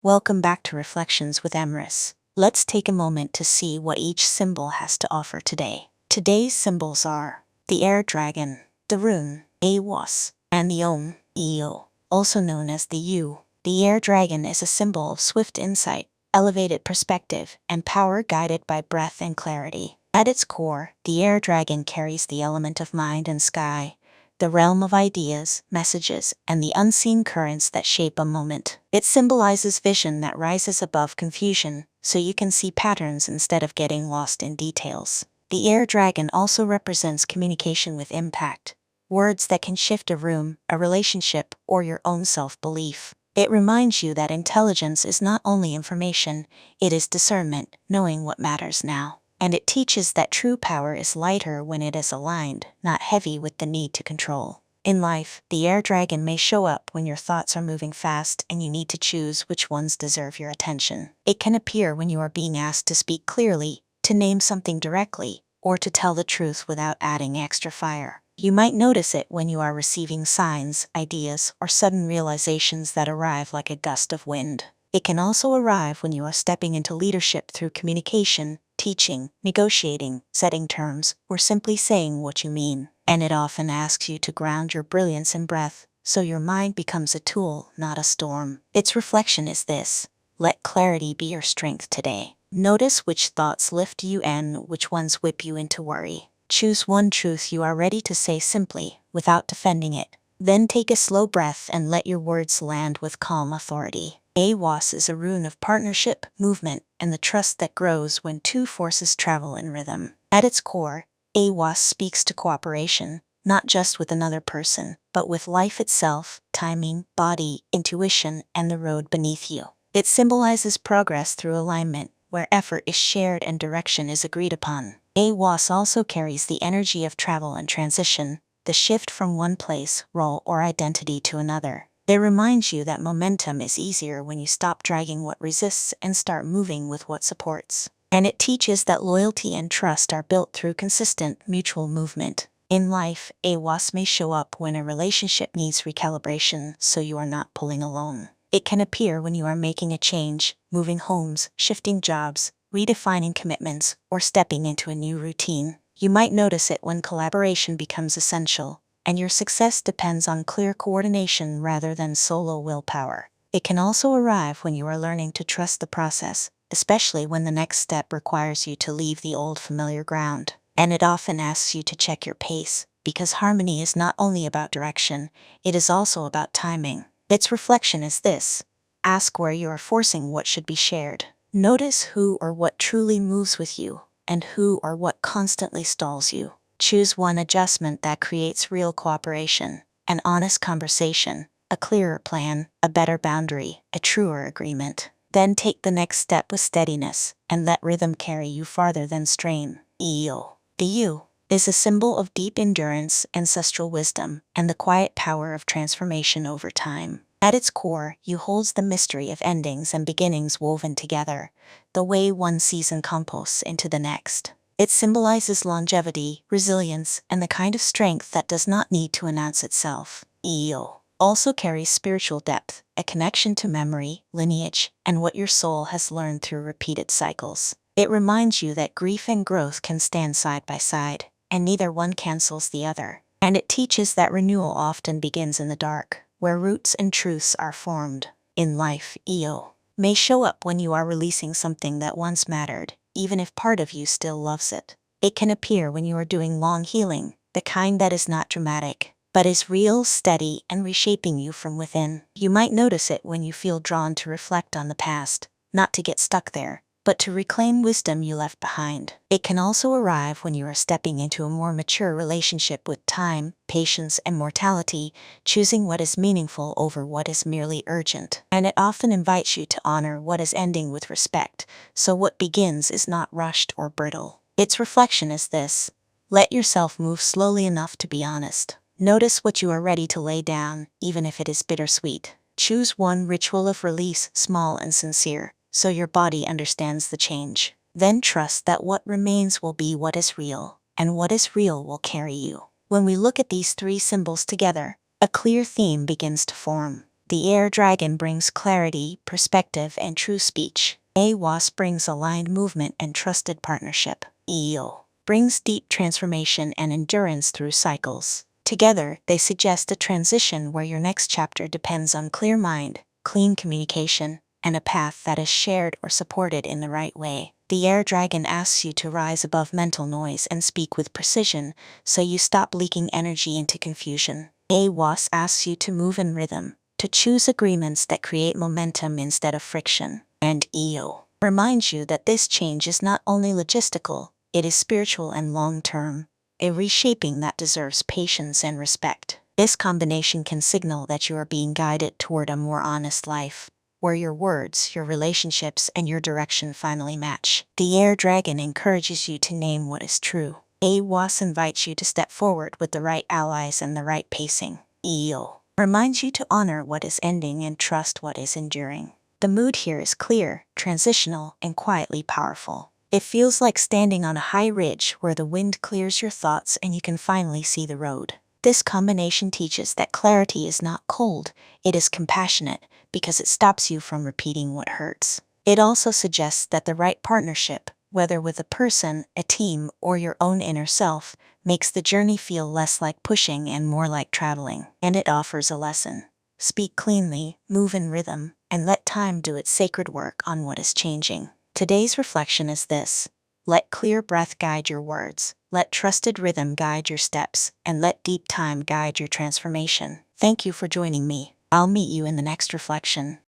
Welcome back to Reflections with Emrys. Let's take a moment to see what each symbol has to offer today. Today's symbols are the air dragon, the rune, Ehwaz, and the Om, Idho, also known as the U. The air dragon is a symbol of swift insight, elevated perspective, and power guided by breath and clarity. At its core, the air dragon carries the element of mind and sky, the realm of ideas, messages, and the unseen currents that shape a moment. It symbolizes vision that rises above confusion, so you can see patterns instead of getting lost in details. The air dragon also represents communication with impact, words that can shift a room, a relationship, or your own self-belief. It reminds you that intelligence is not only information, it is discernment, knowing what matters now. And it teaches that true power is lighter when it is aligned, not heavy with the need to control. In life, the air dragon may show up when your thoughts are moving fast and you need to choose which ones deserve your attention. It can appear when you are being asked to speak clearly, to name something directly, or to tell the truth without adding extra fire. You might notice it when you are receiving signs, ideas, or sudden realizations that arrive like a gust of wind. It can also arrive when you are stepping into leadership through communication, teaching, negotiating, setting terms, or simply saying what you mean. And it often asks you to ground your brilliance in breath, so your mind becomes a tool, not a storm. Its reflection is this: let clarity be your strength today. Notice which thoughts lift you and which ones whip you into worry. Choose one truth you are ready to say simply, without defending it. Then take a slow breath and let your words land with calm authority. Ehwaz is a rune of partnership, movement, and the trust that grows when two forces travel in rhythm. At its core, Ehwaz speaks to cooperation, not just with another person, but with life itself, timing, body, intuition, and the road beneath you. It symbolizes progress through alignment, where effort is shared and direction is agreed upon. Ehwaz also carries the energy of travel and transition, the shift from one place, role, or identity to another. It reminds you that momentum is easier when you stop dragging what resists and start moving with what supports. And it teaches that loyalty and trust are built through consistent, mutual movement. In life, Ehwaz may show up when a relationship needs recalibration, so you are not pulling alone. It can appear when you are making a change, moving homes, shifting jobs, redefining commitments, or stepping into a new routine. You might notice it when collaboration becomes essential, and your success depends on clear coordination rather than solo willpower. It can also arrive when you are learning to trust the process, especially when the next step requires you to leave the old familiar ground. And it often asks you to check your pace, because harmony is not only about direction, it is also about timing. Its reflection is this: ask where you are forcing what should be shared. Notice who or what truly moves with you, and who or what constantly stalls you. Choose one adjustment that creates real cooperation, an honest conversation, a clearer plan, a better boundary, a truer agreement. Then take the next step with steadiness, and let rhythm carry you farther than strain. Idho. The U is a symbol of deep endurance, ancestral wisdom, and the quiet power of transformation over time. At its core, U holds the mystery of endings and beginnings woven together, the way one season composts into the next. It symbolizes longevity, resilience, and the kind of strength that does not need to announce itself. Idho also carries spiritual depth, a connection to memory, lineage, and what your soul has learned through repeated cycles. It reminds you that grief and growth can stand side by side, and neither one cancels the other. And it teaches that renewal often begins in the dark, where roots and truths are formed. In life, Idho may show up when you are releasing something that once mattered, even if part of you still loves it. It can appear when you are doing long healing, the kind that is not dramatic, but is real, steady, and reshaping you from within. You might notice it when you feel drawn to reflect on the past, not to get stuck there, but to reclaim wisdom you left behind. It can also arrive when you are stepping into a more mature relationship with time, patience, and mortality, choosing what is meaningful over what is merely urgent. And it often invites you to honor what is ending with respect, so what begins is not rushed or brittle. Its reflection is this: let yourself move slowly enough to be honest. Notice what you are ready to lay down, even if it is bittersweet. Choose one ritual of release, small and sincere, so your body understands the change. Then trust that what remains will be what is real, and what is real will carry you. When we look at these three symbols together, a clear theme begins to form. The air dragon brings clarity, perspective, and true speech. Ehwaz brings aligned movement and trusted partnership. Idho brings deep transformation and endurance through cycles. Together, they suggest a transition where your next chapter depends on clear mind, clean communication, and a path that is shared or supported in the right way. The air dragon asks you to rise above mental noise and speak with precision, so you stop leaking energy into confusion. Ehwaz asks you to move in rhythm, to choose agreements that create momentum instead of friction. And Idho reminds you that this change is not only logistical, it is spiritual and long-term, a reshaping that deserves patience and respect. This combination can signal that you are being guided toward a more honest life, where your words, your relationships, and your direction finally match. The air dragon encourages you to name what is true. Ehwaz invites you to step forward with the right allies and the right pacing. Idho reminds you to honor what is ending and trust what is enduring. The mood here is clear, transitional, and quietly powerful. It feels like standing on a high ridge where the wind clears your thoughts and you can finally see the road. This combination teaches that clarity is not cold, it is compassionate, because it stops you from repeating what hurts. It also suggests that the right partnership, whether with a person, a team, or your own inner self, makes the journey feel less like pushing and more like traveling. And it offers a lesson. Speak cleanly, move in rhythm, and let time do its sacred work on what is changing. Today's reflection is this: let clear breath guide your words, let trusted rhythm guide your steps, and let deep time guide your transformation. Thank you for joining me. I'll meet you in the next reflection.